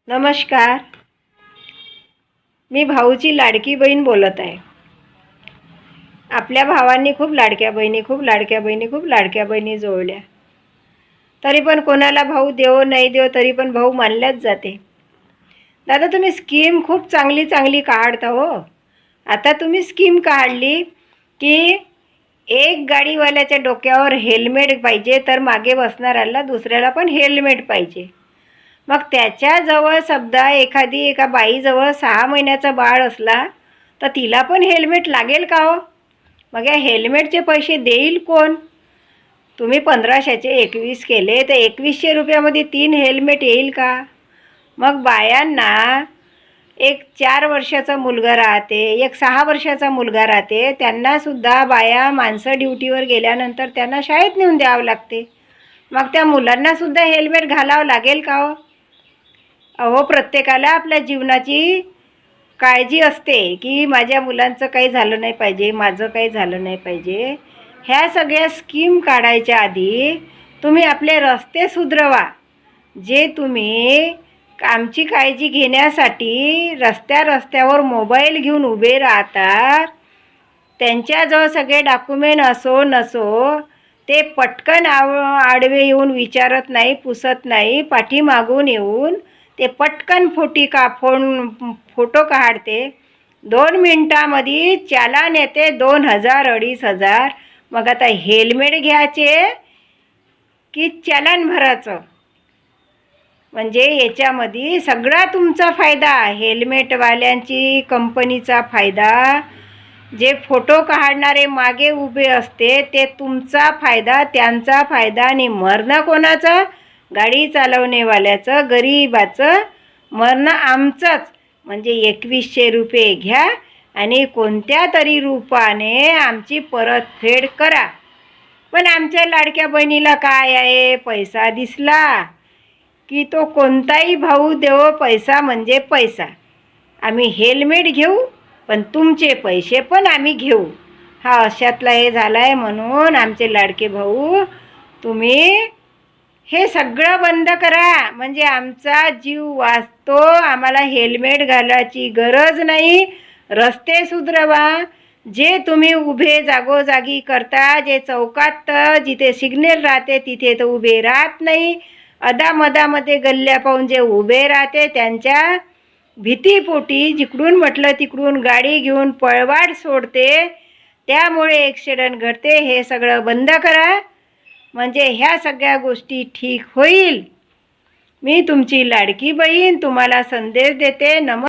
नमस्कार. मी भाऊची लाडकी बहीण बोलत आहे. आपल्या भावांनी खूप लाडक्या बहिणी जोडल्या, तरी पण कोणाला भाऊ देव नाही देव तरी पण भाऊ मानल्याच जाते. दादा, तुम्ही स्कीम खूप चांगली चांगली काढता हो. आता तुम्ही स्कीम काढली की एक गाडीवाल्याच्या डोक्यावर हेल्मेट पाहिजे, तर मागे बसणाऱ्याला दुसऱ्याला पण हेल्मेट पाहिजे. मग त्याच्याजवळ समजा एका बाईजवळ 6 महिन्याचा बाळ असला तर तिला पण हेल्मेट लागेल का हो? मग या हेल्मेटचे पैसे देईल कोण? तुम्ही 1500चे 21 केले तर 2100 रुपयामध्ये 3 हेल्मेट येईल का? मग बायांना एक 4 वर्षाचा मुलगा राहते, एक 6 वर्षाचा मुलगा राहते, त्यांनासुद्धा बाया माणसं ड्युटीवर गेल्यानंतर त्यांना शाळेत नेऊन द्यावं लागते. मग त्या मुलांनासुद्धा हेल्मेट घालावं लागेल का हो? अहो, प्रत्येकाला आपल्या जीवनाची काळजी असते की माझ्या मुलांचं काही झालं नाही पाहिजे, माझं काही झालं नाही पाहिजे. ह्या सगळ्या स्कीम काढायच्या आधी तुम्ही आपले रस्ते सुधरवा. जे तुम्ही आमची काळजी घेण्यासाठी रस्त्यावर मोबाईल घेऊन उभे राहता, त्यांच्याजवळ सगळे डॉक्युमेंट असो नसो ते पटकन आडवे येऊन विचारत नाही, पुसत नाही, पाठीमागून येऊन ते पटकन फोटो काढते. 2 मिनिटामध्ये चालान येते 2000-2500. मग आता हेल्मेट घ्यायचे की चालान भरायचं? म्हणजे याच्यामध्ये सगळा तुमचा फायदा, हेल्मेटवाल्यांची कंपनीचा फायदा, जे फोटो काढणारे मागे उभे असते ते तुमचा फायदा, त्यांचा फायदा. आणि मरणं कोणाचं? गाडी चालवणेवाल्याचं, गरीबाचं मरणं आमचंच. म्हणजे 2100 रुपये घ्या आणि कोणत्या तरी रूपाने आमची परतफेड करा. पण आमच्या लाडक्या बहिणीला काय आहे, पैसा दिसला की तो कोणताही भाऊ देव, पैसा म्हणजे पैसा. आम्ही हेल्मेट घेऊ पण तुमचे पैसे पण आम्ही घेऊ, हा अशातला हे झाला आहे. म्हणून आमचे लाडके भाऊ, तुम्ही हे सगळं बंद करा, म्हणजे आमचा जीव वाचतो. आम्हाला हेल्मेट घालायची गरज नाही. रस्ते सुधरवा. जे तुम्ही उभे जागोजागी करता, जे चौकात जिथे सिग्नल राहते तिथे तर उभे राहत नाही, अदामदामध्ये गल्ल्या पाहून जे उभे राहते त्यांच्या भीतीपोटी जिकडून म्हटलं तिकडून गाडी घेऊन पळवाट सोडते, त्यामुळे ॲक्सिडेंट घडते. हे सगळं बंद करा, म्हणजे ह्या सगळ्या गोष्टी ठीक होईल. मी तुमची लाडकी बहीण तुम्हाला संदेश देते.